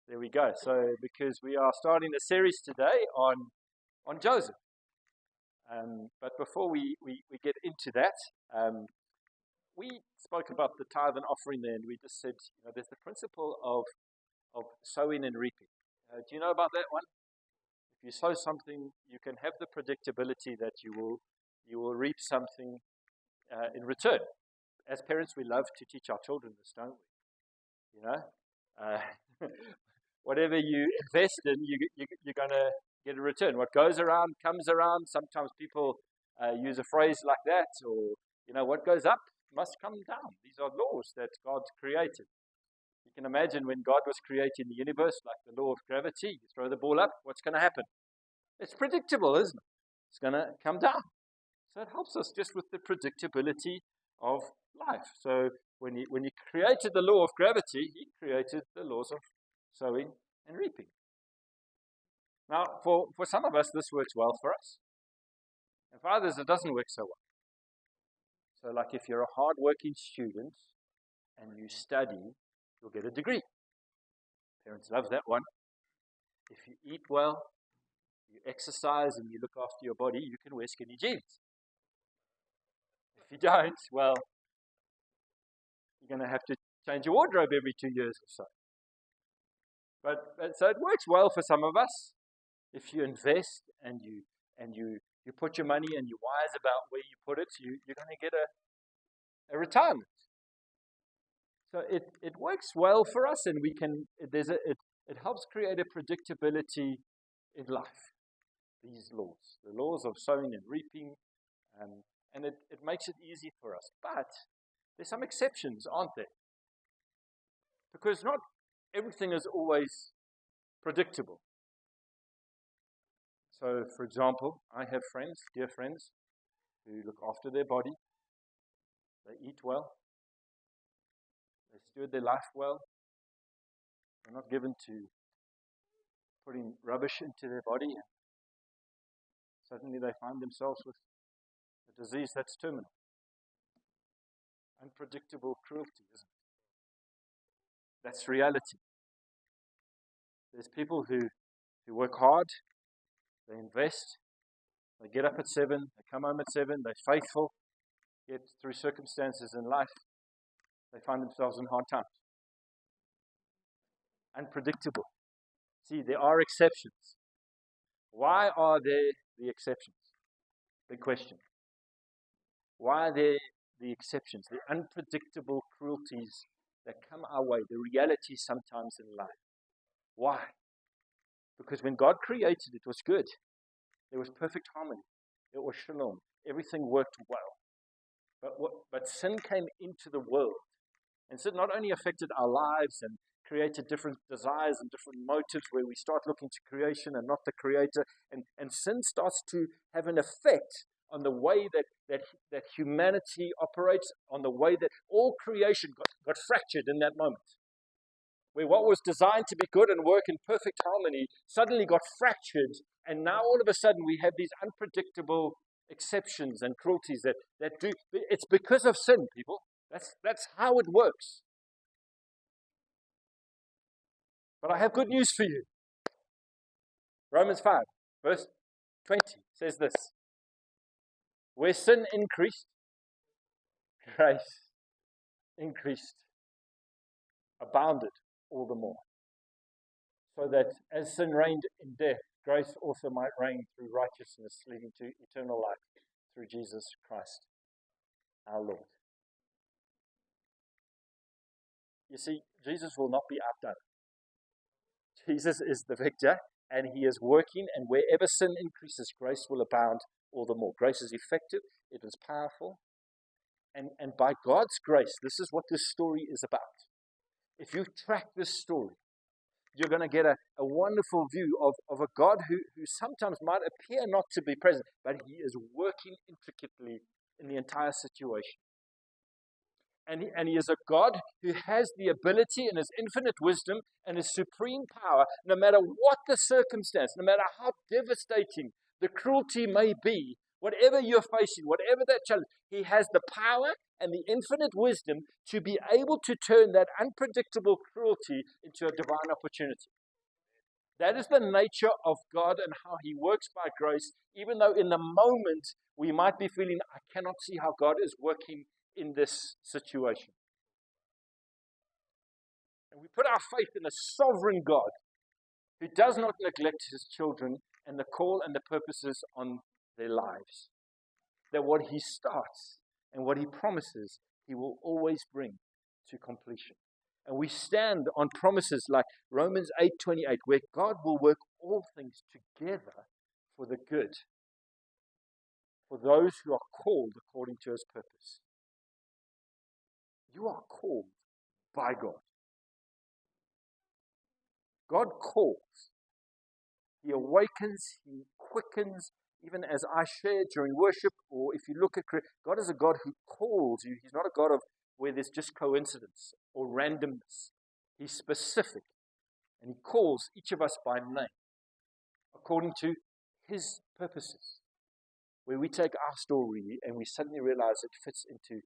There we go. So, because we are starting a series today on Joseph. But before we get into that, we spoke about the tithe and offering there, and we just said, there's the principle of sowing and reaping. Do you know about that one? If you sow something, you can have the predictability that you will reap something in return. As parents, we love to teach our children this, don't we? Whatever you invest in, you're going to get a return. What goes around comes around. Sometimes people use a phrase like that, or, what goes up must come down. These are laws that God created. You can imagine when God was creating the universe, like the law of gravity, you throw the ball up, what's going to happen? It's predictable, isn't it? It's going to come down. So it helps us just with the predictability of life. So when he created the law of gravity, he created the laws of sowing and reaping. Now, for some of us, this works well for us. And for others, it doesn't work so well. So like if you're a hard-working student and you study, you'll get a degree. Parents love that one. If you eat well, you exercise, and you look after your body, you can wear skinny jeans. If you don't, well, you're going to have to change your wardrobe every 2 years or so. But so it works well for some of us. If you invest and you put your money and you're wise about where you put it, you're going to get a retirement. So it works well for us, and it helps create a predictability in life. These laws, the laws of sowing and reaping, and it makes it easy for us. But there's some exceptions, aren't there? Because not everything is always predictable. So, for example, I have friends, dear friends, who look after their body. They eat well. They steward their life well. They're not given to putting rubbish into their body. And suddenly they find themselves with a disease that's terminal. Unpredictable cruelty, isn't it? That's reality. There's people who work hard, they invest, they get up at 7, they come home at 7, they're faithful, yet through circumstances in life, they find themselves in hard times. Unpredictable. See, there are exceptions. Why are there the exceptions? Big question. Why are there the exceptions, the unpredictable cruelties that come our way, the realities sometimes in life? Why? Because when God created, it was good. There was perfect harmony. It was shalom. Everything worked well. But sin came into the world. And sin not only affected our lives and created different desires and different motives where we start looking to creation and not the creator. And sin starts to have an effect on the way that humanity operates, on the way that all creation got fractured in that moment. Where what was designed to be good and work in perfect harmony suddenly got fractured, and now all of a sudden we have these unpredictable exceptions and cruelties that do. It's because of sin, people. That's how it works. But I have good news for you. Romans 5, verse 20 says this: where sin increased, grace increased, abounded all the more. So that as sin reigned in death, grace also might reign through righteousness, leading to eternal life through Jesus Christ, our Lord. You see, Jesus will not be outdone. Jesus is the victor, and he is working, and wherever sin increases, grace will abound all the more. Grace is effective, it is powerful, and by God's grace, this is what this story is about. If you track this story, you're going to get a wonderful view of a God who sometimes might appear not to be present, but he is working intricately in the entire situation. And he is a God who has the ability and his infinite wisdom and his supreme power, no matter what the circumstance, no matter how devastating the cruelty may be, whatever you're facing, whatever that challenge, he has the power and the infinite wisdom to be able to turn that unpredictable cruelty into a divine opportunity. That is the nature of God and how He works by grace, even though in the moment we might be feeling, I cannot see how God is working in this situation. And we put our faith in a sovereign God who does not neglect His children and the call and the purposes on their lives. That what He starts and what He promises, He will always bring to completion. And we stand on promises like Romans 8:28, where God will work all things together for the good, for those who are called according to His purpose. You are called by God. God calls. He awakens, He quickens, even as I shared during worship, or if you look at God is a God who calls you. He's not a God of where there's just coincidence or randomness. He's specific, and He calls each of us by name according to His purposes, where we take our story and we suddenly realize it fits into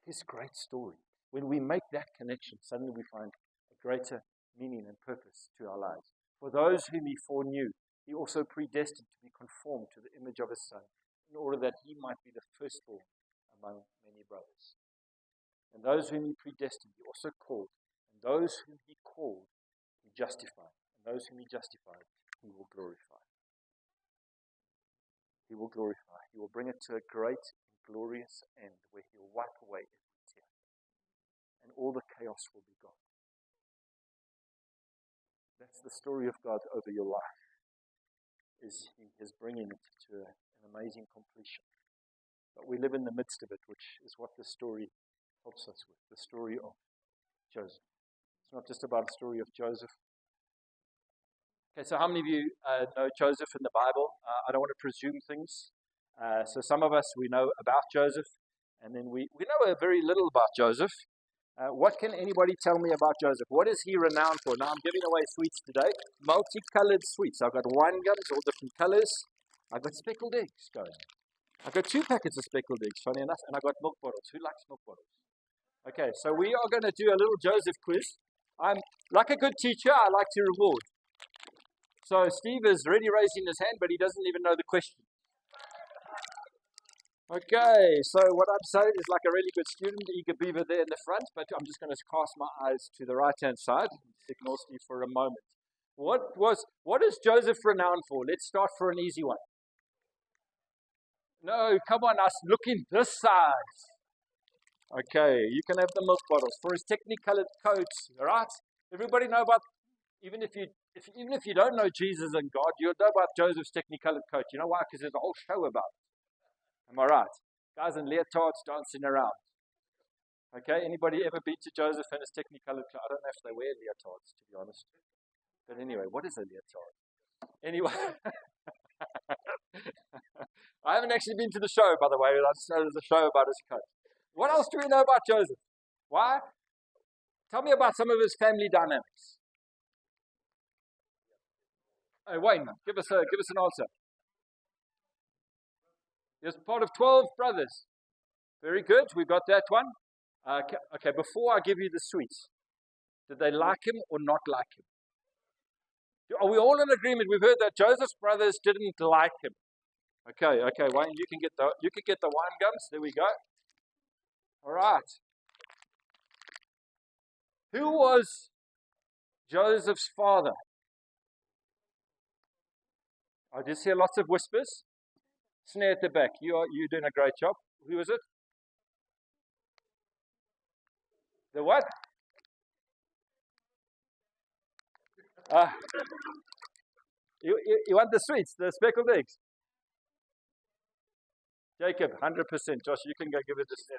His great story. When we make that connection, suddenly we find a greater meaning and purpose to our lives. For those whom He foreknew, He also predestined to be conformed to the image of His Son, in order that He might be the firstborn among many brothers. And those whom He predestined, He also called. And those whom He called, He justified. And those whom He justified, He will glorify. He will glorify. He will bring it to a great and glorious end where He will wipe away every tear. And all the chaos will be gone. That's the story of God over your life. Is He is bringing it to an amazing completion. But we live in the midst of it, which is what this story helps us with, the story of Joseph. It's not just about the story of Joseph. Okay, so how many of you know Joseph in the Bible? I don't want to presume things. So some of us, we know about Joseph, and then we know a very little about Joseph. What can anybody tell me about Joseph? What is he renowned for? Now, I'm giving away sweets today, multicolored sweets. I've got wine gums, all different colors. I've got speckled eggs going. I've got 2 packets of speckled eggs, funny enough, and I've got milk bottles. Who likes milk bottles? Okay, so we are going to do a little Joseph quiz. I'm like a good teacher, I like to reward. So Steve is already raising his hand, but he doesn't even know the question. Okay, so what I'm saying is like a really good student, eager beaver there in the front, but I'm just going to cast my eyes to the right-hand side. Ignore Steve for a moment. What is Joseph renowned for? Let's start for an easy one. No, come on, us looking this side. Okay, you can have the milk bottles. For his technicolored coats, right? Everybody know about, even if you don't know Jesus and God, you'll know about Joseph's technicolored coat. You know why? Because there's a whole show about it. Am I right? Guys in leotards dancing around. Okay, anybody ever been to Joseph and his technicolored coat? I don't know if they wear leotards, to be honest. But anyway, what is a leotard? Anyway, I haven't actually been to the show, by the way. I just know there's a show about his coat. What else do we know about Joseph? Why? Tell me about some of his family dynamics. Hey, Wayne, give us an answer. He was part of 12 brothers. Very good. We got that one. Okay, before I give you the sweets, did they like him or not like him? Are we all in agreement? We've heard that Joseph's brothers didn't like him. Okay, Wayne, you can get the wine gums. There we go. All right. Who was Joseph's father? I just hear lots of whispers. Snare at the back. You're doing a great job. Who is it? The what? You want the sweets, the speckled eggs? Jacob, 100%. Josh, you can go give it a snare.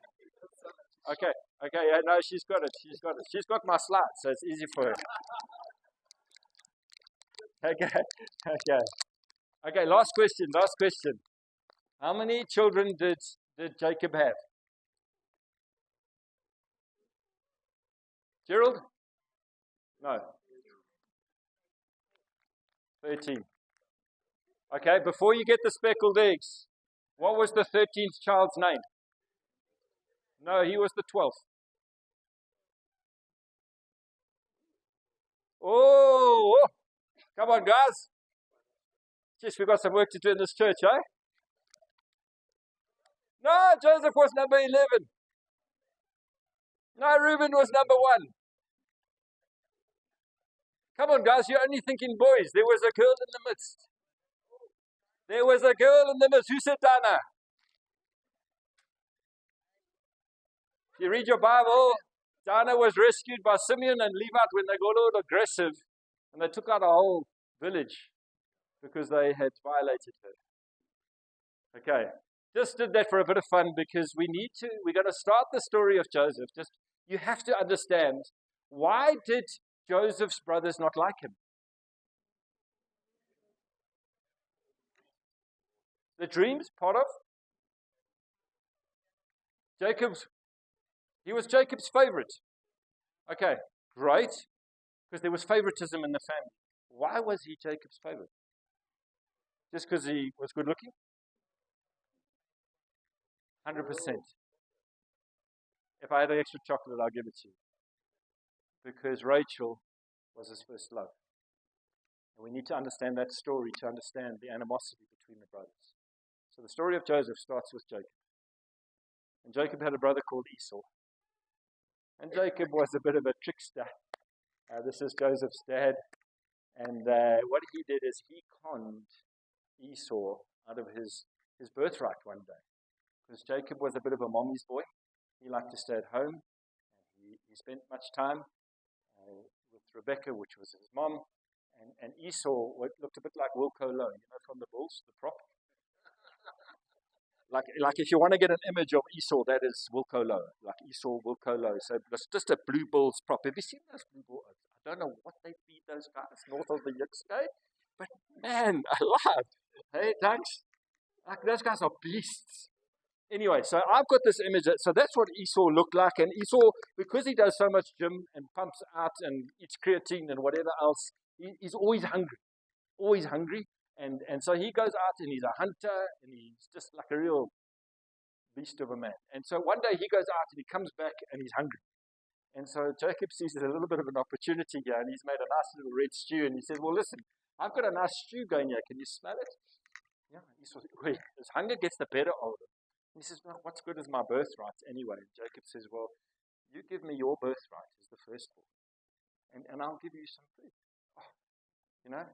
Okay, yeah, no, she's got it. She's got my slides, so it's easy for her. Okay, last question. How many children did Jacob have? Gerald? No. 13. Okay, before you get the speckled eggs, what was the 13th child's name? No, he was the 12th. Oh, Come on, guys. Just we've got some work to do in this church, eh? No, Joseph was number 11. No, Reuben was number 1. Come on, guys, you're only thinking boys. There was a girl in the midst. There was a girl in the midst. Who said Dana? If you read your Bible, Dana was rescued by Simeon and Levite when they got all aggressive, and they took out a whole village because they had violated her. Okay, just did that for a bit of fun because we're going to start the story of Joseph. You have to understand, why did Joseph's brothers not like him? The dreams, part of he was Jacob's favorite. Okay, great, because there was favoritism in the family. Why was he Jacob's favorite? Just because he was good looking? 100%. If I had an extra chocolate, I'll give it to you. Because Rachel was his first love. And we need to understand that story to understand the animosity between the brothers. So the story of Joseph starts with Jacob. And Jacob had a brother called Esau. And Jacob was a bit of a trickster. This is Joseph's dad. And what he did is he conned Esau out of his birthright one day. Because Jacob was a bit of a mommy's boy. He liked to stay at home. He spent much time with Rebecca, which was his mom. And Esau looked a bit like Wilco Lowe, from the Bulls, the prop. Like if you want to get an image of Esau, that is Wilco Lowe. Like Esau, Wilco Lowe. So it's just a Blue Bulls prop. Have you seen those Blue Bulls? I don't know what they feed those guys north of the Yukskate, but man, alive. Hey, thanks. Like those guys are beasts. Anyway, so I've got this image. So that's what Esau looked like. And Esau, because he does so much gym and pumps out and eats creatine and whatever else, he's always hungry. Always hungry. And so he goes out and he's a hunter and he's just like a real beast of a man. And so one day he goes out and he comes back and he's hungry. And so Jacob sees there's a little bit of an opportunity here and he's made a nice little red stew and he says, well, listen, I've got a nice stew going here. Can you smell it? Yeah. Esau says, wait, his hunger gets the better of him. And he says, well, what's good is my birthright anyway? And Jacob says, well, you give me your birthright as the firstborn and I'll give you some food. Oh,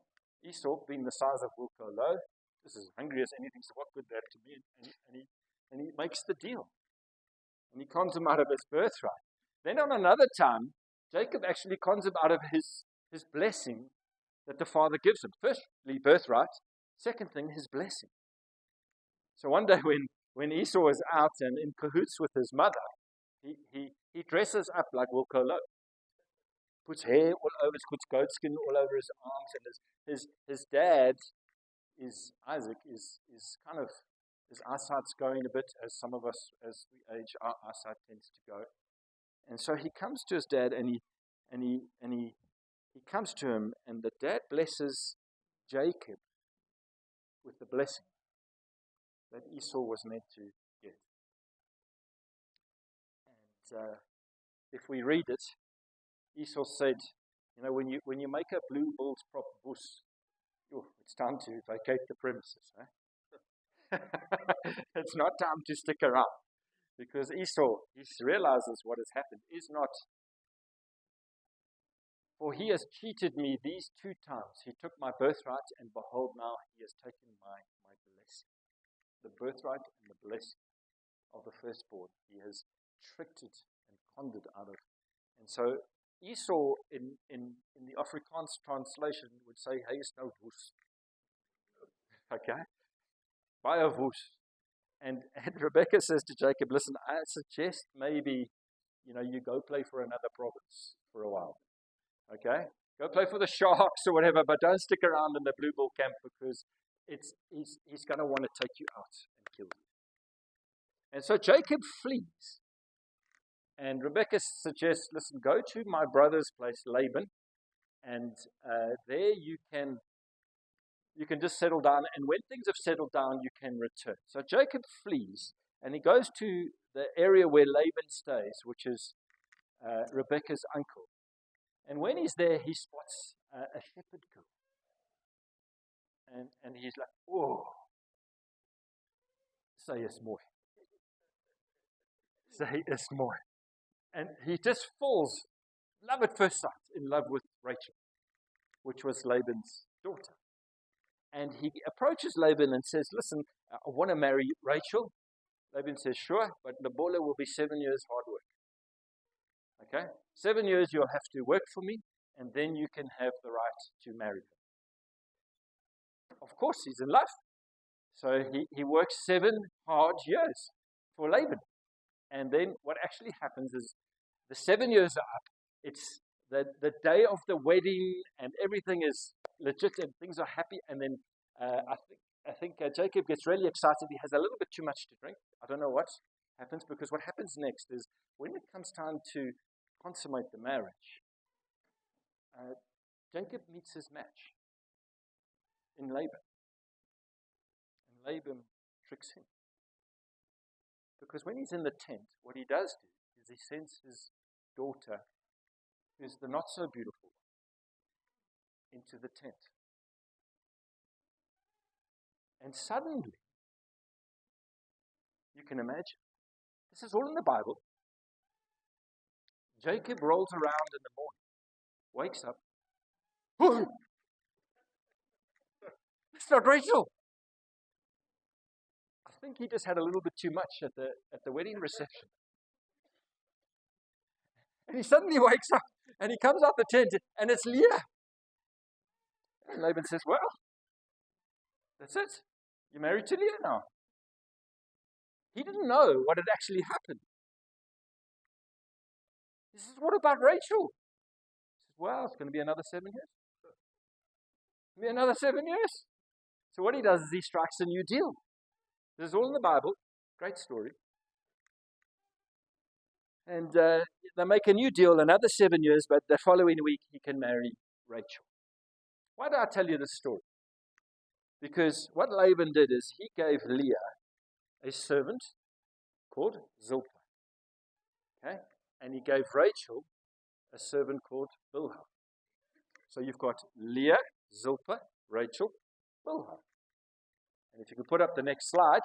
Esau, being the size of Wilco Lowe, is as hungry as anything, so what good that to me? And he makes the deal. And he cons him out of his birthright. Then on another time, Jacob actually cons him out of his blessing that the father gives him. Firstly, birthright. Second thing, his blessing. So one day when Esau is out and in cahoots with his mother, he dresses up like Wilco Lowe. Puts hair all over, puts goat skin all over his arms, and his dad Isaac is kind of, his eyesight's going a bit, as some of us as we age, our eyesight tends to go. And so he comes to his dad and he comes to him, and the dad blesses Jacob with the blessing that Esau was meant to get. And if we read it, Esau said, when you make a Blue Bulls prop bus, it's time to vacate the premises. Eh? It's not time to stick around. Because Esau, he realizes what has happened is not, for he has cheated me these 2 times. He took my birthright, and behold, now he has taken my blessing. The birthright and the blessing of the firstborn. He has tricked it and conned it out of. And so Esau, in the Afrikaans translation, would say, "Hey, is nou woes." Okay? Baie woes. And Rebecca says to Jacob, listen, I suggest maybe, you go play for another province for a while. Okay? Go play for the Sharks or whatever, but don't stick around in the Blue Bull camp because he's going to want to take you out and kill you. And so Jacob flees. And Rebecca suggests, listen, go to my brother's place, Laban, and there you can just settle down, and when things have settled down, you can return. So Jacob flees, and he goes to the area where Laban stays, which is Rebecca's uncle. And when he's there, he spots a shepherd girl. And he's like, oh, say it's more. Say it's more. And he just falls, love at first sight, in love with Rachel, which was Laban's daughter. And he approaches Laban and says, listen, I want to marry Rachel. Laban says, sure, but Lobola will be 7 years hard work. Okay? 7 years you'll have to work for me, and then you can have the right to marry her. Of course, he's in love. So he works 7 hard years for Laban. And then what actually happens is the 7 years are up. It's the day of the wedding, and everything is legit, and things are happy. And then I think Jacob gets really excited. He has a little bit too much to drink. I don't know what happens, because what happens next is when it comes time to consummate the marriage, Jacob meets his match in Laban. And Laban tricks him. Because when he's in the tent, what he does do is he sends his daughter, who's the not so beautiful one, into the tent. And suddenly, you can imagine, this is all in the Bible. Jacob rolls around in the morning, wakes up. Oh, it's not Rachel. I think he just had a little bit too much at the wedding reception. And he suddenly wakes up and he comes out the tent and it's Leah. And Laban says, well, that's it. You're married to Leah now. He didn't know what had actually happened. He says, what about Rachel? He says, well, it's going to be another 7 years. It'll be another 7 years. So what he does is he strikes a new deal. This is all in the Bible. Great story. And they make a new deal, another 7 years, but the following week he can marry Rachel. Why do I tell you this story? Because what Laban did is he gave Leah a servant called Zilpah. Okay? And he gave Rachel a servant called Bilhah. So you've got Leah, Zilpah, Rachel, Bilhah. And if you could put up the next slide,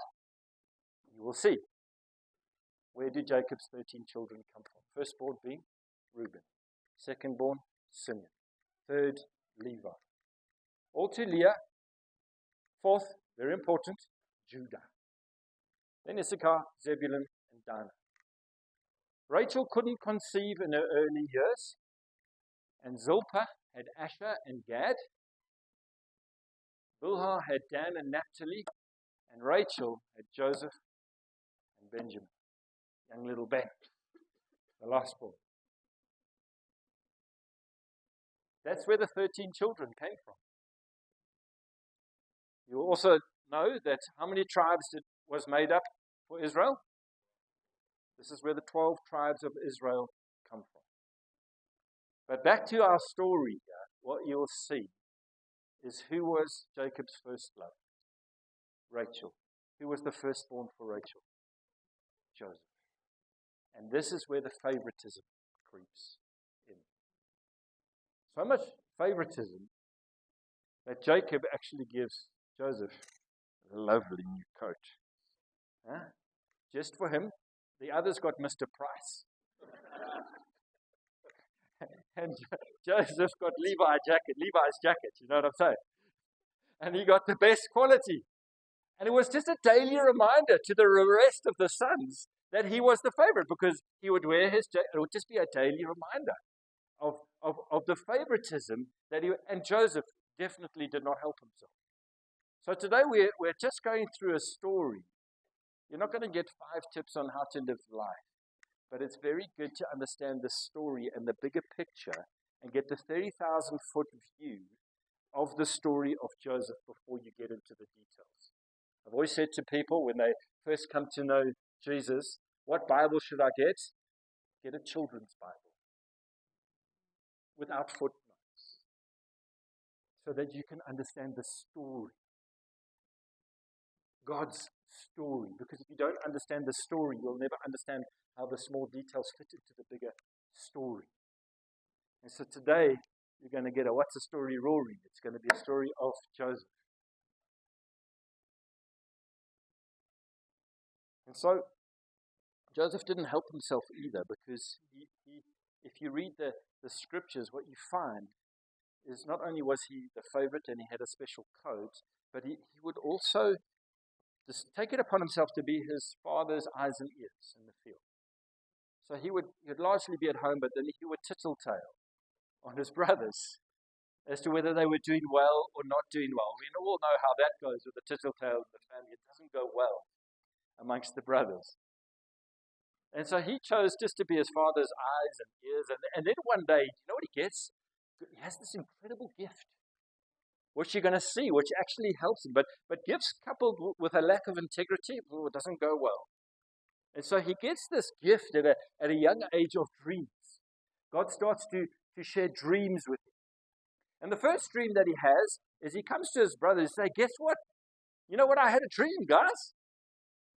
you will see. Where do Jacob's 13 children come from? Firstborn being Reuben. Secondborn, Simeon. Third, Levi. All to Leah. Fourth, very important, Judah. Then Issachar, Zebulun, and Dinah. Rachel couldn't conceive in her early years, and Zilpah had Asher and Gad. Bilhah had Dan and Naphtali, and Rachel had Joseph and Benjamin. Young little Ben, the last born. That's where the 13 children came from. You also know that how many tribes was made up for Israel? This is where the 12 tribes of Israel come from. But back to our story here, what you'll see is who was Jacob's first love? Rachel. Who was the firstborn for Rachel? Joseph. And this is where the favoritism creeps in. So much favoritism that Jacob actually gives Joseph a lovely new coat. Huh? Just for him. The others got Mr. Price. And Joseph got Levi's jacket, you know what I'm saying? And he got the best quality. And it was just a daily reminder to the rest of the sons that he was the favorite, because he would wear his jacket. It would just be a daily reminder of the favoritism that and Joseph definitely did not help himself. So today we're just going through a story. You're not going to get 5 tips on how to live life, but it's very good to understand the story and the bigger picture and get the 30,000-foot view of the story of Joseph before you get into the details. I've always said to people when they first come to know Jesus, what Bible should I get? Get a children's Bible without footnotes so that you can understand the story. God's story. Because if you don't understand the story, you'll never understand how the small details fit into the bigger story. And so today, you're going to get a What's the Story Rory. It's going to be a story of Joseph. so Joseph didn't help himself either, because if you read the scriptures, what you find is not only was he the favorite and he had a special code, but he would also just take it upon himself to be his father's eyes and ears in the field. So he'd largely be at home, but then he would tattletale on his brothers as to whether they were doing well or not doing well. We all know how that goes with the tattletale in the family. It doesn't go well amongst the brothers. And so he chose just to be his father's eyes and ears. And then one day, you know what he gets? He has this incredible gift, which you're going to see, which actually helps him. But gifts coupled with a lack of integrity, it doesn't go well. And so he gets this gift at a young age of dreams. God starts to share dreams with him. And the first dream that he has is he comes to his brothers and says, guess what? You know what? I had a dream, guys.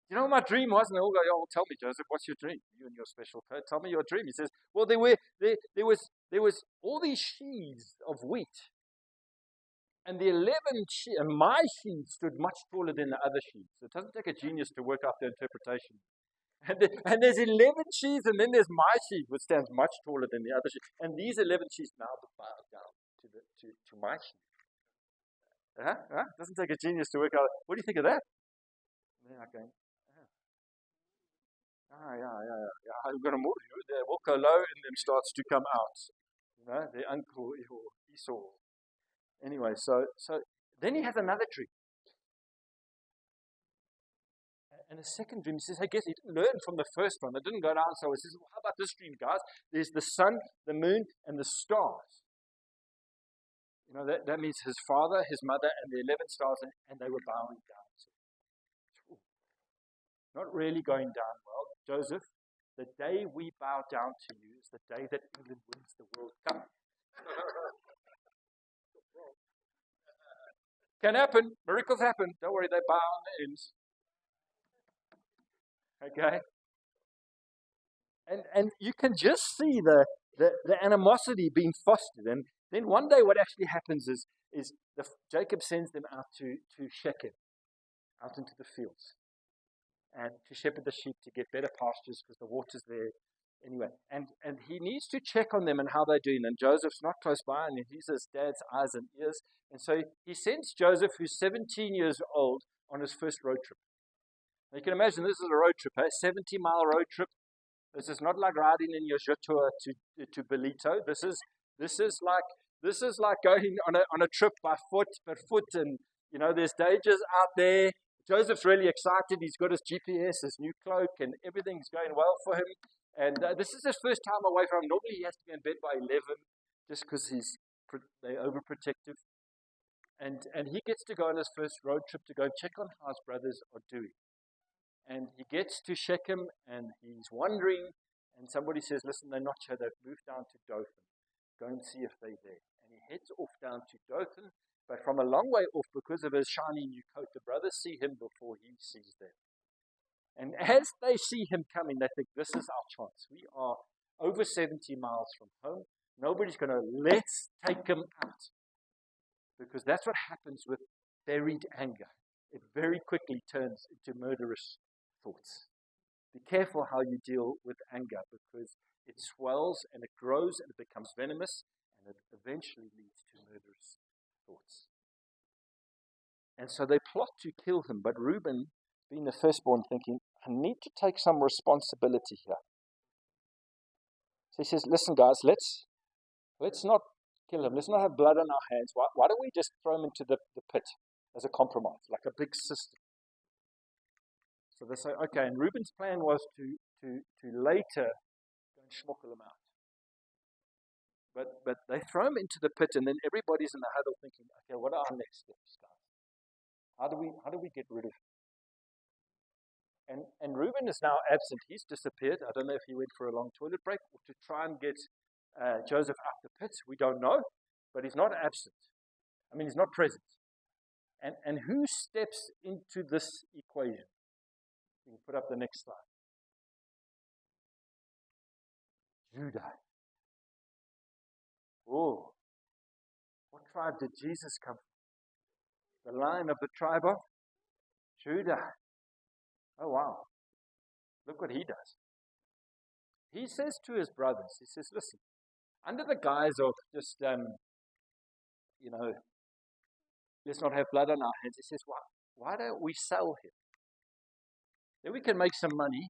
You know what my dream was? And they all go, oh, tell me, Joseph, what's your dream? You and your special code. Tell me your dream. He says, well, there was all these sheaves of wheat. And the 11 sheaves, and my sheaves stood much taller than the other sheaves. So it doesn't take a genius to work out the interpretation. And there's 11 sheaves, and then there's my sheaf, which stands much taller than the other sheaf. And these 11 sheaves now bow down to my sheaf. Doesn't take a genius to work out. What do you think of that? And they're like going, yeah. I'm going to move you. The walker low in them starts to come out. You know, the uncle Esau. Anyway, so then he has another dream. And a second dream, he says, I guess he didn't learn from the first one. It didn't go down. So he says, well, how about this dream, guys? There's the sun, the moon, and the stars. You know, that means his father, his mother, and the 11 stars, and they were bowing down. Not really going down well. Joseph, the day we bow down to you is the day that England wins the World Cup. Can happen. Miracles happen. Don't worry, they bow on the ends. Okay? And you can just see the animosity being fostered. And then one day what actually happens is Jacob sends them out to Shechem, out into the fields, and to shepherd the sheep to get better pastures because the water's there. Anyway, and he needs to check on them and how they're doing. And Joseph's not close by, and he's his dad's eyes and ears. And so he sends Joseph, who's 17 years old, on his first road trip. Now you can imagine this is a road trip, a 70-mile road trip. This is not like riding in your Jotua to Belito. This is like going on a trip by foot, and you know there's dangers out there. Joseph's really excited. He's got his GPS, his new cloak, and everything's going well for him. And this is his first time away from him. Normally he has to be in bed by 11 just because they're overprotective. And he gets to go on his first road trip to go check on how his brothers are doing. And he gets to Shechem and he's wondering, and somebody says, listen, they're not here. They've moved down to Dothan. Go and see if they're there. And he heads off down to Dothan, but from a long way off because of his shiny new coat. The brothers see him before he sees them. And as they see him coming, they think, this is our chance. We are over 70 miles from home. Nobody's going to, let's take him out. Because that's what happens with buried anger. It very quickly turns into murderous thoughts. Be careful how you deal with anger because it swells and it grows and it becomes venomous and it eventually leads to murderous thoughts. And so they plot to kill him, but Reuben, being the firstborn, thinking, I need to take some responsibility here. So he says, listen guys, let's not kill him. Let's not have blood on our hands. Why don't we just throw him into the pit as a compromise, like a big system? So they say, okay, and Reuben's plan was to later go and schmuckle him out. But they throw him into the pit, and then everybody's in the huddle thinking, okay, what are our next steps, guys? How do we get rid of him? And Reuben is now absent. He's disappeared. I don't know if he went for a long toilet break or to try and get Joseph out the pit. We don't know, but he's not absent. I mean, he's not present. And who steps into this equation? You can put up the next slide. Judah. Oh, what tribe did Jesus come from? The line of the tribe of Judah. Oh, wow. Look what he does. He says to his brothers, he says, listen, under the guise of just, let's not have blood on our hands, he says, why don't we sell him? Then we can make some money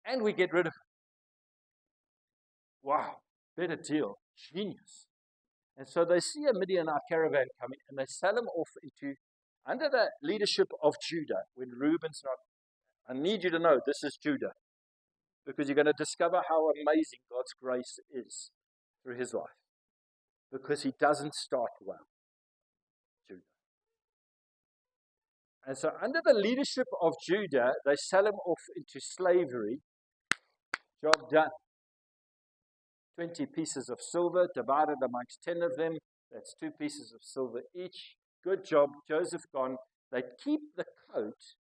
and we get rid of him. Wow, better deal. Genius. And so they see a Midianite caravan coming and they sell him off under the leadership of Judah, when Reuben's not. I need you to know this is Judah, because you're going to discover how amazing God's grace is through his life, because he doesn't start well, Judah. And so under the leadership of Judah, they sell him off into slavery. Job done. 20 pieces of silver divided amongst 10 of them. That's 2 pieces of silver each. Good job. Joseph gone. They keep the coat,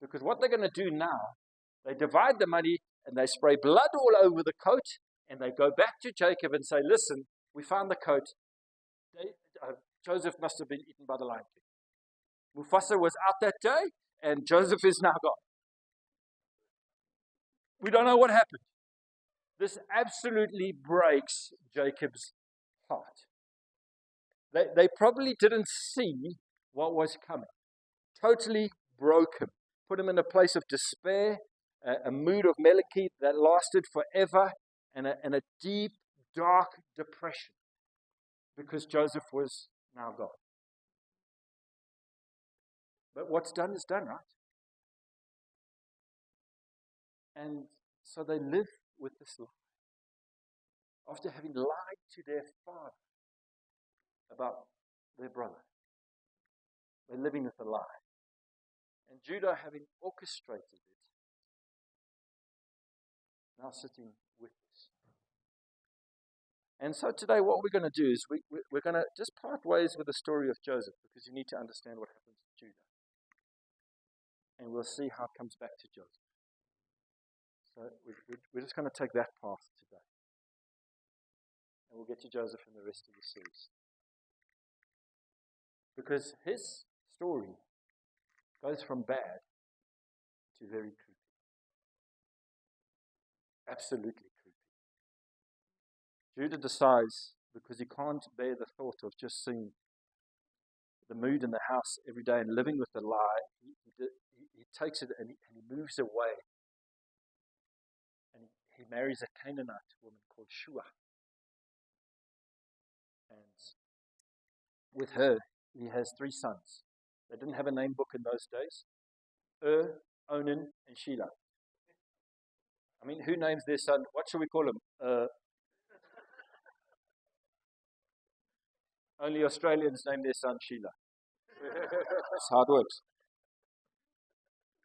because what they're going to do now, they divide the money and they spray blood all over the coat, and they go back to Jacob and say, listen, we found the coat. Joseph must have been eaten by the lion king. Mufasa was out that day, and Joseph is now gone. We don't know what happened. This absolutely breaks Jacob's heart. They probably didn't see what was coming. Totally broke him. Put him in a place of despair, a mood of melancholy that lasted forever, and a deep, dark depression, because Joseph was now gone. But what's done is done, right? And so they live with this lie. After having lied to their father about their brother, they're living with a lie. And Judah, having orchestrated it, now sitting with us. And so today what we're going to do is we're going to just part ways with the story of Joseph, because you need to understand what happens to Judah. And we'll see how it comes back to Joseph. So we're just going to take that path today. And we'll get to Joseph in the rest of the series. Because his story goes from bad to very creepy. Absolutely creepy. Judah decides, because he can't bear the thought of just seeing the mood in the house every day and living with the lie, he takes it and he moves away. And he marries a Canaanite woman called Shua. And with her, he has 3 sons. They didn't have a name book in those days. Onan, and Shelah. I mean, who names their son? What should we call him? Only Australians name their son Sheila. That's how it works.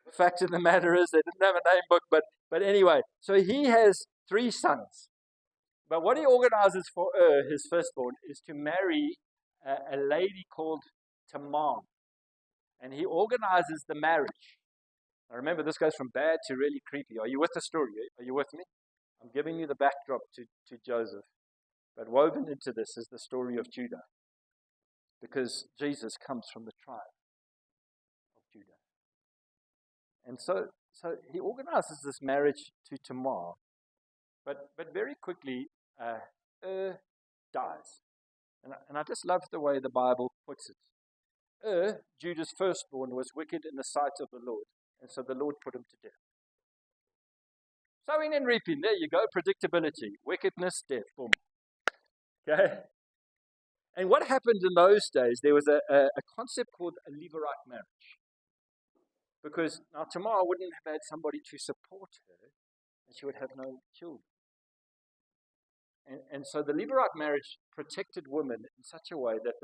The fact of the matter is they didn't have a name book, but anyway, so he has 3 sons. But what he organizes for his firstborn, is to marry a lady called Tamar. And he organizes the marriage. Now remember, this goes from bad to really creepy. Are you with the story? Are you with me? I'm giving you the backdrop to Joseph. But woven into this is the story of Judah. Because Jesus comes from the tribe of Judah. And so he organizes this marriage to Tamar. But very quickly, dies. And I just love the way the Bible puts it. Judah's firstborn, was wicked in the sight of the Lord. And so the Lord put him to death. Sowing and reaping, there you go, predictability. Wickedness, death, boom. Okay? And what happened in those days, there was a concept called a Levirate marriage. Because now Tamar wouldn't have had somebody to support her, and she would have no children. And so the Levirate marriage protected women in such a way that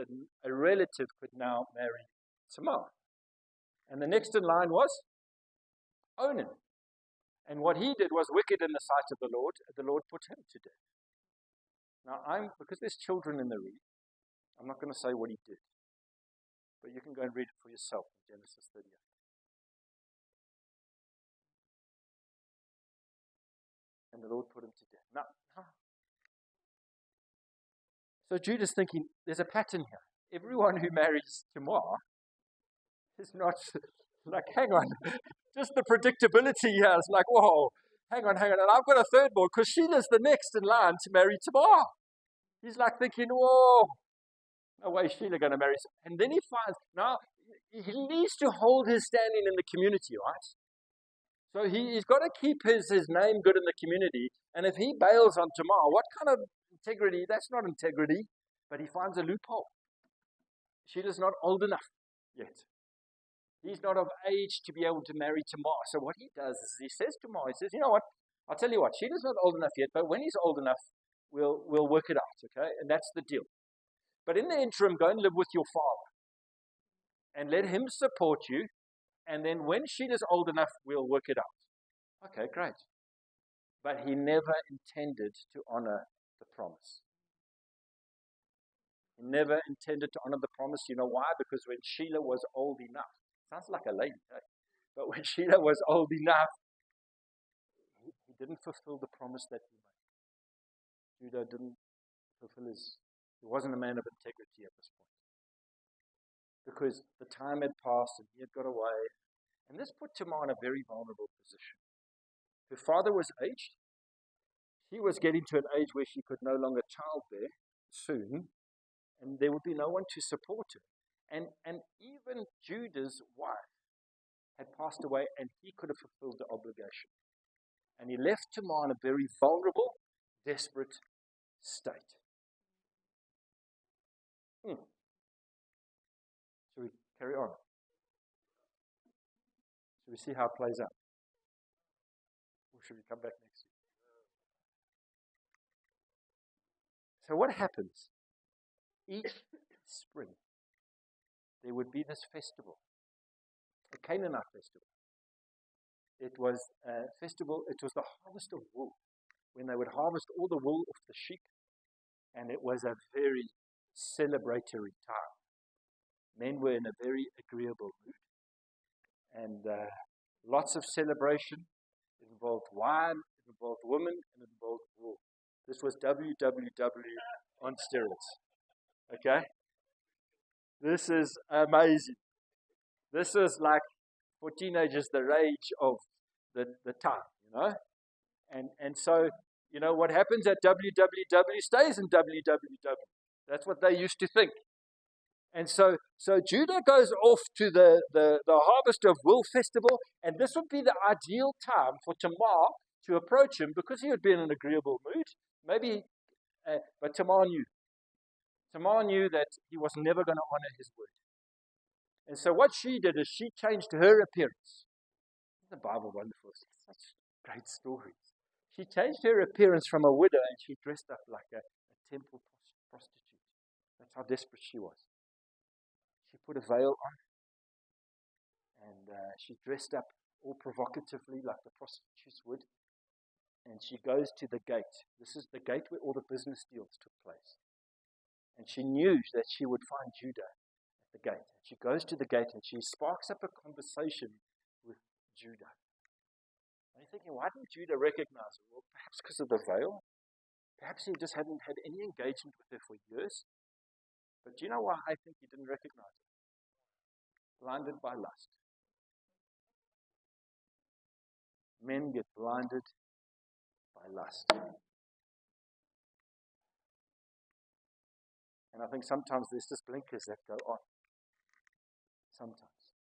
a relative could now marry Tamar. And the next in line was Onan. And what he did was wicked in the sight of the Lord put him to death. Now, because there's children in the read, I'm not going to say what he did. But you can go and read it for yourself in Genesis 38. And the Lord put him to death. Now, so Judah's thinking, there's a pattern here. Everyone who marries Tamar is not, like, hang on. Just the predictability here is like, whoa, hang on. And I've got a third boy because Sheila's the next in line to marry Tamar. He's like thinking, whoa, no way Sheila going to marry. And then he finds, now, he needs to hold his standing in the community, right? So he's got to keep his name good in the community. And if he bails on Tamar, what kind of integrity? That's not integrity. But he finds a loophole. Sheila's not old enough yet. He's not of age to be able to marry Tamar. So what he does is he says to Tamar, he says, you know what? I'll tell you what, Sheila's not old enough yet, but when he's old enough, we'll work it out, okay? And that's the deal. But in the interim, go and live with your father. And let him support you. And then when Sheila's old enough, we'll work it out. Okay, great. But he never intended to honor the promise. He never intended to honor the promise. You know why? Because when Sheila was old enough, sounds like a lady, eh? But when Sheila was old enough, he didn't fulfill the promise that he made. Judah didn't fulfill he wasn't a man of integrity at this point. Because the time had passed and he had got away. And this put Tamar in a very vulnerable position. Her father was aged. She was getting to an age where she could no longer childbear soon. And there would be no one to support her. And even Judah's wife had passed away, and he could have fulfilled the obligation. And he left Tamar in a very vulnerable, desperate state. Shall we carry on? Shall we see how it plays out? Or should we come back next week? So what happens? Each spring, there would be this festival, a Canaanite festival. It was a festival, it was the harvest of wool, when they would harvest all the wool off the sheep, and it was a very celebratory time. Men were in a very agreeable mood, and lots of celebration. It involved wine, it involved women, and it involved wool. This was WWW on steroids. Okay? This is amazing. This is like, for teenagers, the rage of the time, you know? And so, you know, what happens at WWW stays in WWW. That's what they used to think. And so Judah goes off to the Harvest of Wool festival, and this would be the ideal time for Tamar to approach him because he would be in an agreeable mood. Maybe, but Tamar knew. Tamar knew that he was never going to honor his word. And so what she did is she changed her appearance. Isn't the Bible wonderful? It's such great stories. She changed her appearance from a widow and she dressed up like a temple prostitute. That's how desperate she was. She put a veil on and she dressed up all provocatively like the prostitutes would. And she goes to the gate. This is the gate where all the business deals took place. And she knew that she would find Judah at the gate. She goes to the gate and she sparks up a conversation with Judah. And you're thinking, why didn't Judah recognize her? Well, perhaps because of the veil. Perhaps he just hadn't had any engagement with her for years. But do you know why I think he didn't recognize her? Blinded by lust. Men get blinded by lust. And I think sometimes there's just blinkers that go on. Sometimes.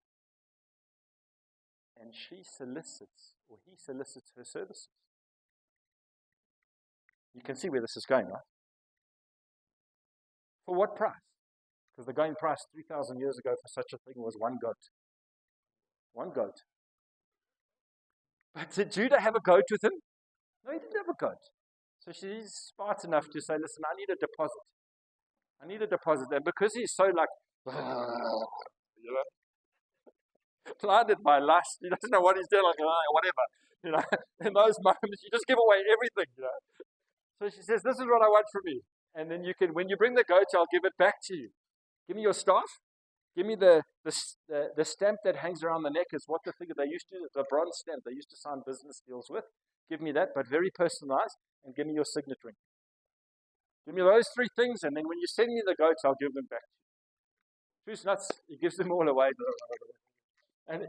And she solicits, or he solicits her services. You can see where this is going, right? For what price? Because the going price 3,000 years ago for such a thing was one goat. One goat. But did Judah have a goat with him? No, he didn't have a goat. So she's smart enough to say, listen, I need a deposit. I need a deposit. And because he's so like, you know, blinded by lust, he doesn't know what he's doing, like, whatever. You know, in those moments, you just give away everything, you know. So she says, this is what I want from you. And then you can, when you bring the goat, I'll give it back to you. Give me your staff. Give me the stamp that hangs around the neck is what the figure they used to, the bronze stamp they used to sign business deals with. Give me that, but very personalized, and give me your signet ring. Give me those three things, and then when you send me the goats, I'll give them back to you. Truth's nuts, he gives them all away. And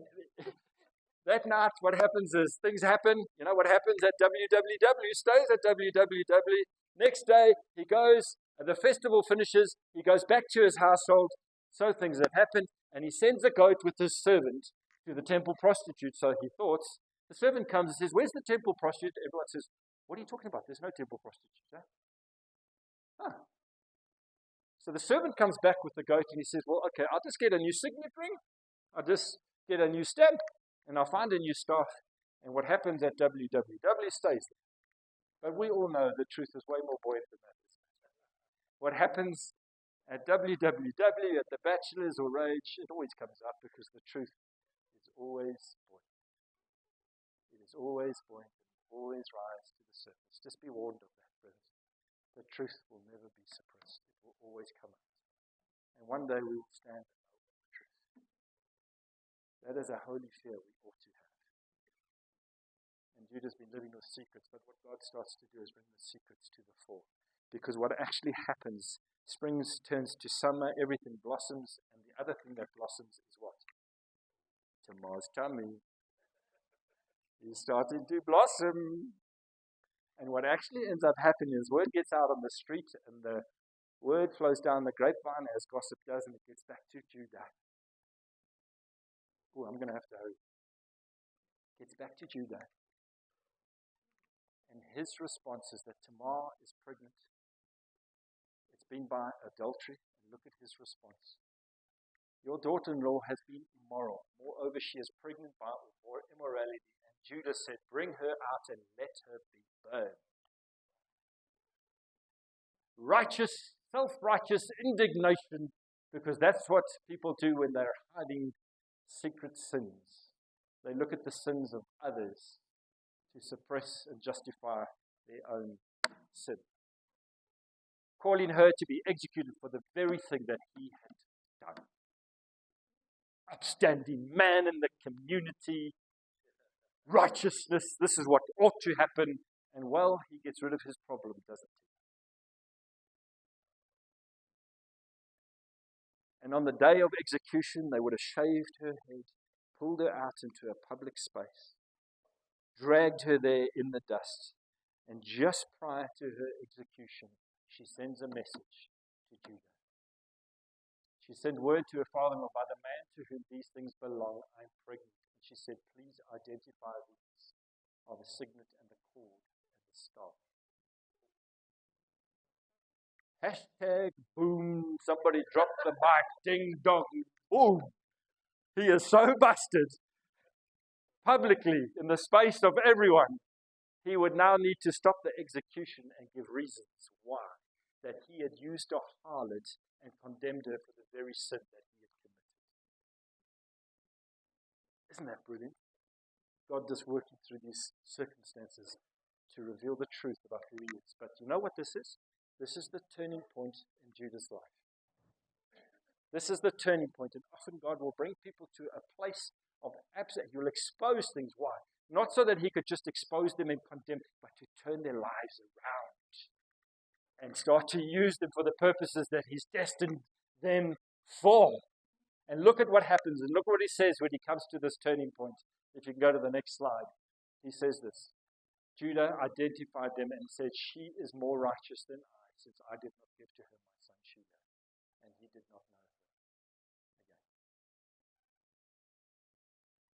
That night, what happens is things happen. You know what happens at WWW stays at WWW. Next day, he goes, the festival finishes, he goes back to his household. So things have happened, and he sends a goat with his servant to the temple prostitute. So he thought, the servant comes and says, where's the temple prostitute? Everyone says, what are you talking about? There's no temple prostitute. Huh? So the servant comes back with the goat and he says, well, okay, I'll just get a new signet ring. I'll just get a new stamp and I'll find a new staff. And what happens at WWW stays there. But we all know the truth is way more buoyant than that. What happens at WWW, at the Bachelors or Rage, it always comes up because the truth is always buoyant. It is always buoyant and always rise to the surface. Just be warned of that, brothers. The truth will never be suppressed. It will always come out. And one day we will stand and know the truth. That is a holy fear we ought to have. And Judah's been living with secrets, but what God starts to do is bring the secrets to the fore. Because what actually happens, spring turns to summer, everything blossoms, and the other thing that blossoms is what? Tamar's tummy. He's starting to blossom. And what actually ends up happening is word gets out on the street, and the word flows down the grapevine as gossip does, and it gets back to Judah. Oh, I'm going to have to hurry. Gets back to Judah. And his response is that Tamar is pregnant. It's been by adultery. And look at his response. Your daughter-in-law has been immoral. Moreover, she is pregnant by immorality. And Judah said, bring her out and let her be burned. Righteous, self-righteous indignation, because that's what people do when they're hiding secret sins. They look at the sins of others to suppress and justify their own sin. Calling her to be executed for the very thing that he had done. Upstanding man in the community, righteousness, this is what ought to happen, and well, he gets rid of his problem, doesn't he? And on the day of execution, they would have shaved her head, pulled her out into a public space, dragged her there in the dust, and just prior to her execution, she sends a message to Judah. She sent word to her father-in-law, by the man to whom these things belong, I am pregnant. And she said, please identify these are the signet and the cord and the staff. Hashtag boom, somebody dropped the mic, ding dong, boom. He is so busted. Publicly, in the space of everyone, he would now need to stop the execution and give reasons why. That he had used a harlot and condemned her for the very sin that he had committed. Isn't that brilliant? God just working through these circumstances to reveal the truth about who he is. But you know what this is? This is the turning point in Judah's life. This is the turning point, and often God will bring people to a place of absolute. He will expose things. Why? Not so that he could just expose them and condemn, but to turn their lives around and start to use them for the purposes that he's destined them for. And look at what happens, and look what he says when he comes to this turning point. If you can go to the next slide. He says this. Judah identified them and said, she is more righteous than I, since I did not give to her my son Sheba, and he did not know her again.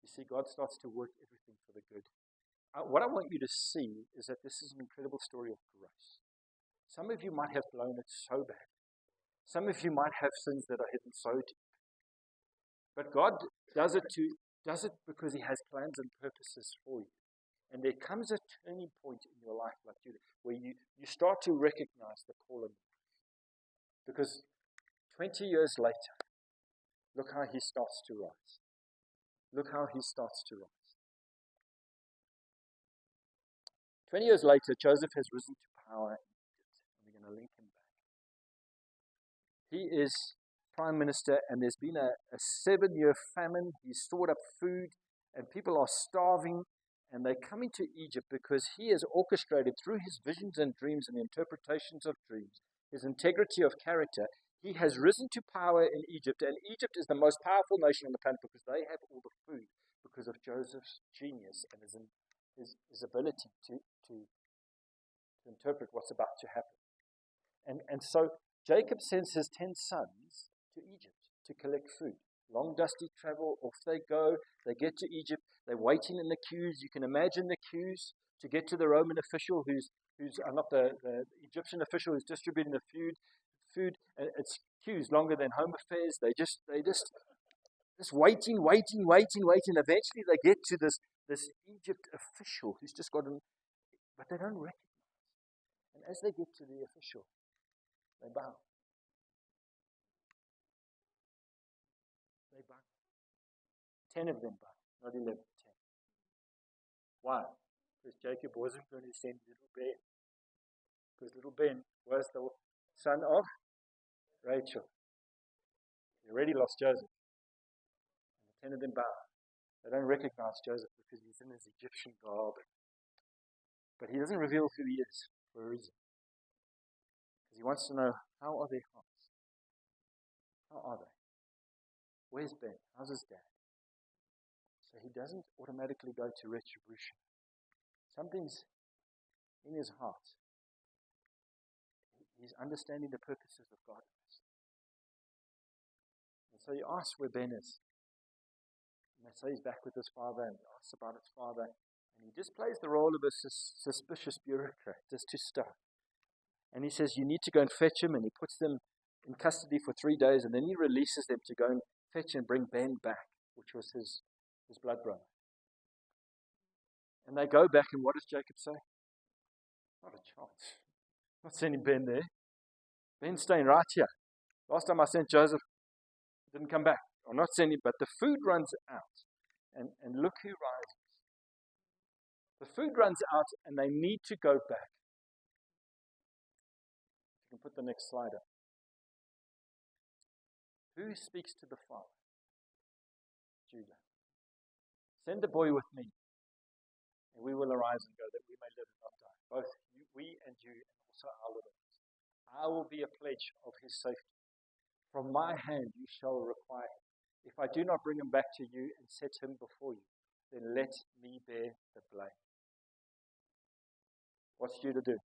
You see, God starts to work everything for the good. What I want you to see is that this is an incredible story of grace. Some of you might have blown it so bad. Some of you might have sins that are hidden so deep. But God does it because he has plans and purposes for you. And there comes a turning point in your life like Judah, where you start to recognize the call of God. Because 20 years later, look how he starts to rise. Look how he starts to rise. 20 years later, Joseph has risen to power in Egypt. And we're going to link him back. He is prime minister, and there's been a 7-year famine. He's stored up food, and people are starving. And they're coming to Egypt because he has orchestrated through his visions and dreams and interpretations of dreams, his integrity of character. He has risen to power in Egypt, and Egypt is the most powerful nation on the planet because they have all the food. because of Joseph's genius and his ability to interpret what's about to happen. And so Jacob sends his 10 sons to Egypt to collect food. Long, dusty travel, off they go. They get to Egypt. They're waiting in the queues. You can imagine the queues to get to the Roman official who's not the Egyptian official who's distributing the food. It's queues longer than home affairs. They just waiting. Eventually they get to this Egypt official who's just got but they don't recognize. And as they get to the official, they bow. They bow. 10 of them bow, not 11, 10. Why? Because Jacob wasn't going to send little Ben. Because little Ben was the son of Rachel. He already lost Joseph. And the 10 of them bow. They don't recognize Joseph because he's in his Egyptian garb. But he doesn't reveal who he is for a reason. Because he wants to know, how are their hearts? How are they? Where's Ben? How's his dad? So he doesn't automatically go to retribution. Something's in his heart. He's understanding the purposes of God. And so he asks where Ben is. And they say he's back with his father, and he asks about his father. And he just plays the role of a suspicious bureaucrat, just to start. And he says, you need to go and fetch him, and he puts them in custody for 3 days, and then he releases them to go and fetch and bring Ben back, which was his blood brother. And they go back, and what does Jacob say? Not a chance. I'm not sending Ben there. Ben's staying right here. Last time I sent Joseph, he didn't come back. I'm not sending, but the food runs out. And look who rises. The food runs out, and they need to go back. You can put the next slide up. Who speaks to the father? Judah. Send the boy with me, and we will arise and go, that we may live and not die. Both we and you, and also our little ones. I will be a pledge of his safety. From my hand you shall require him. If I do not bring him back to you and set him before you, then let me bear the blame. What's Judah do?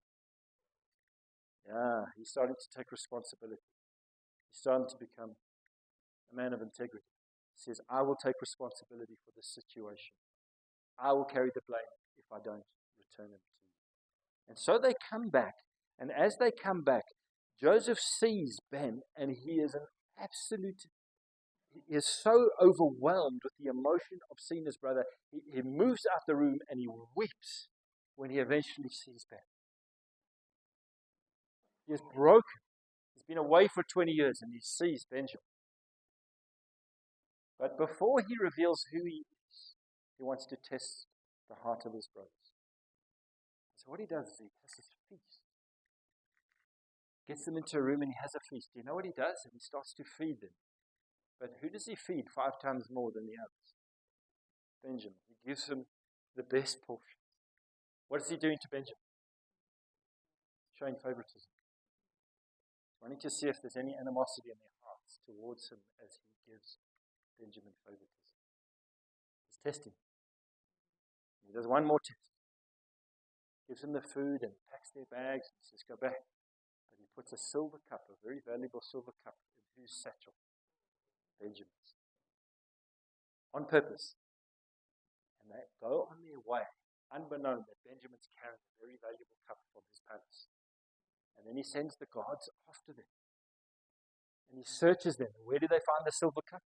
Yeah, he's starting to take responsibility. He's starting to become a man of integrity. He says, I will take responsibility for this situation. I will carry the blame if I don't return him to you. And so they come back. And as they come back, Joseph sees Ben, and he is he is so overwhelmed with the emotion of seeing his brother. He moves out the room and he weeps when he eventually sees Ben. He is broken. He's been away for 20 years and he sees Benjamin. But before he reveals who he is, he wants to test the heart of his brothers. So what he does is he has this feast. Gets them into a room and he has a feast. Do you know what he does? And he starts to feed them. But who does he feed 5 times more than the others? Benjamin. He gives him the best portion. What is he doing to Benjamin? Showing favoritism. Wanting to see if there's any animosity in their hearts towards him as he gives Benjamin favoritism. He's testing. He does one more test. Gives him the food and packs their bags and says, go back. But he puts a silver cup, a very valuable silver cup, in whose satchel? Benjamin's. On purpose. And they go on their way, unbeknown that Benjamin's carrying a very valuable cup from his palace. And then he sends the guards after them. And he searches them. Where do they find the silver cup?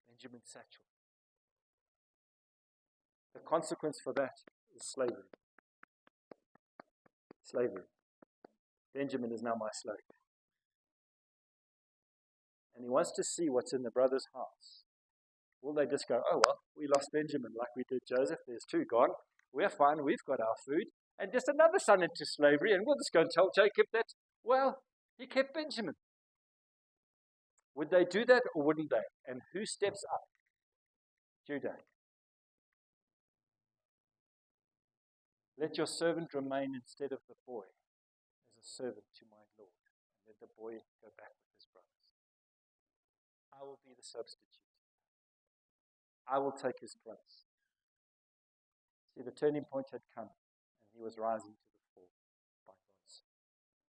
Benjamin's satchel. The consequence for that is slavery. Slavery. Benjamin is now my slave. And he wants to see what's in the brothers' hearts. Will they just go, oh well, we lost Benjamin like we did Joseph, there's 2 gone, we're fine, we've got our food, and just another son into slavery, and we'll just go and tell Jacob that, well, he kept Benjamin. Would they do that or wouldn't they? And who steps up? Judah. Let your servant remain instead of the boy as a servant to my Lord, and let the boy go back with his brothers. I will be the substitute. I will take his place. See, the turning point had come, and he was rising to the fore by God's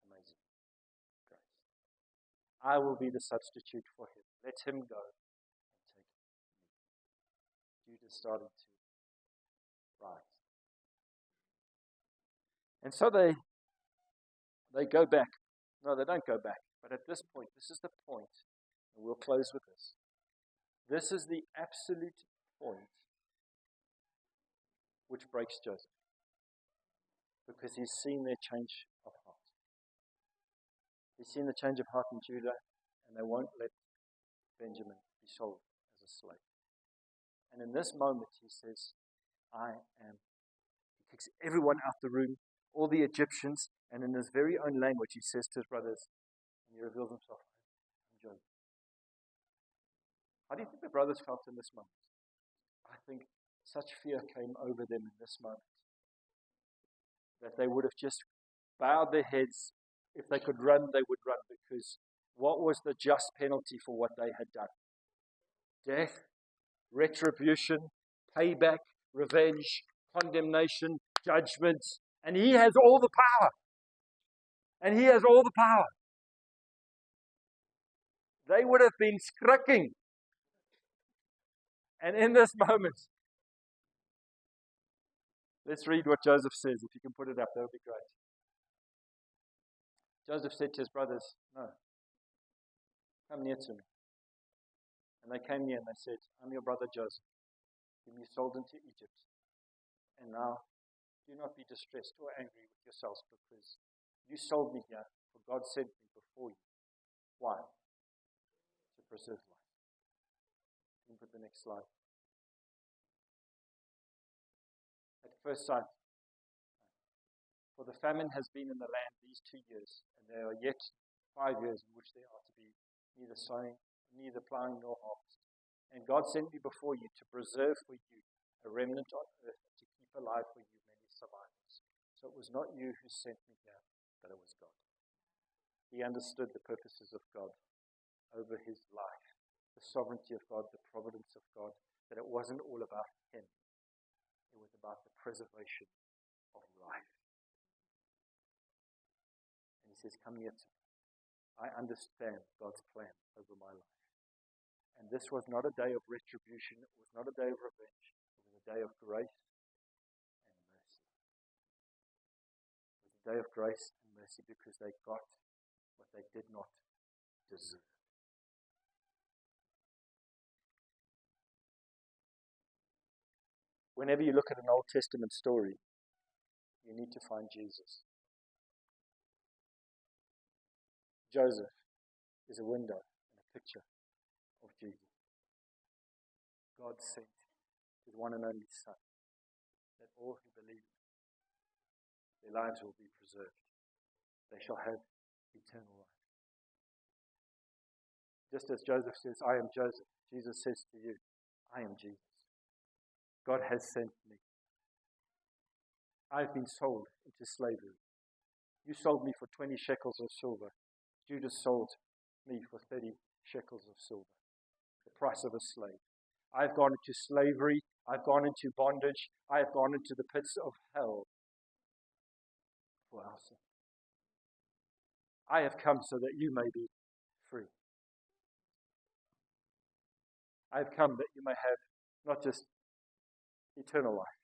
amazing grace. I will be the substitute for him. Let him go and take me. Judas started to rise. And so they go back. No, they don't go back. But at this point, this is the point, and we'll close with this. This is the absolute point which breaks Joseph, because he's seen their change of heart. He's seen the change of heart in Judah, and they won't let Benjamin be sold as a slave. And in this moment, he says, he kicks everyone out the room, all the Egyptians, and in his very own language, he says to his brothers, and he reveals himself, I'm Joseph. How do you think the brothers felt in this moment? I think such fear came over them in this moment that they would have just bowed their heads. If they could run, they would run, because what was the just penalty for what they had done? Death, retribution, payback, revenge, condemnation, judgment. And he has all the power. And he has all the power. They would have been skriking. And in this moment, let's read what Joseph says. If you can put it up, that would be great. Joseph said to his brothers, no, come near to me. And they came near and they said, I'm your brother Joseph, whom you sold into Egypt. And now, do not be distressed or angry with yourselves, because you sold me here, for God sent me before you. Why? To preserve life. You can put the next slide. At first sight, for the famine has been in the land these 2 years, and there are yet 5 years in which there are to be neither sowing, neither plowing nor harvest. And God sent me before you to preserve for you a remnant on earth, to keep alive for you many survivors. So it was not you who sent me here, but it was God. He understood the purposes of God over his life, the sovereignty of God, the providence of God, that it wasn't all about him. It was about the preservation of life. And he says, come near to me. I understand God's plan over my life. And this was not a day of retribution. It was not a day of revenge. It was a day of grace and mercy. It was a day of grace and mercy because they got what they did not deserve. Whenever you look at an Old Testament story, you need to find Jesus. Joseph is a window and a picture of Jesus. God sent his one and only Son, that all who believe in him, their lives will be preserved. They shall have eternal life. Just as Joseph says, I am Joseph, Jesus says to you, I am Jesus. God has sent me. I've been sold into slavery. You sold me for 20 shekels of silver. Judas sold me for 30 shekels of silver, the price of a slave. I've gone into slavery. I've gone into bondage. I have gone into the pits of hell for our sin. I have come so that you may be free. I have come that you may have not just eternal life,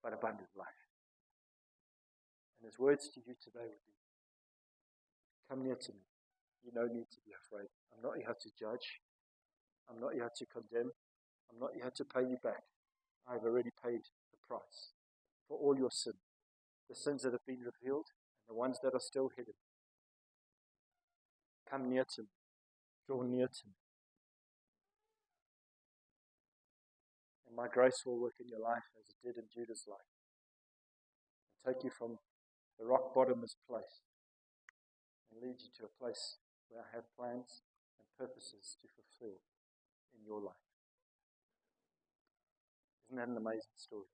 but abundant life. And his words to you today would be, come near to me. You no need to be afraid. I'm not here to judge. I'm not here to condemn. I'm not here to pay you back. I've already paid the price for all your sin, the sins that have been revealed and the ones that are still hidden. Come near to me. Draw near to me. And my grace will work in your life as it did in Judah's life, and take you from the rock bottomless place and lead you to a place where I have plans and purposes to fulfill in your life. Isn't that an amazing story?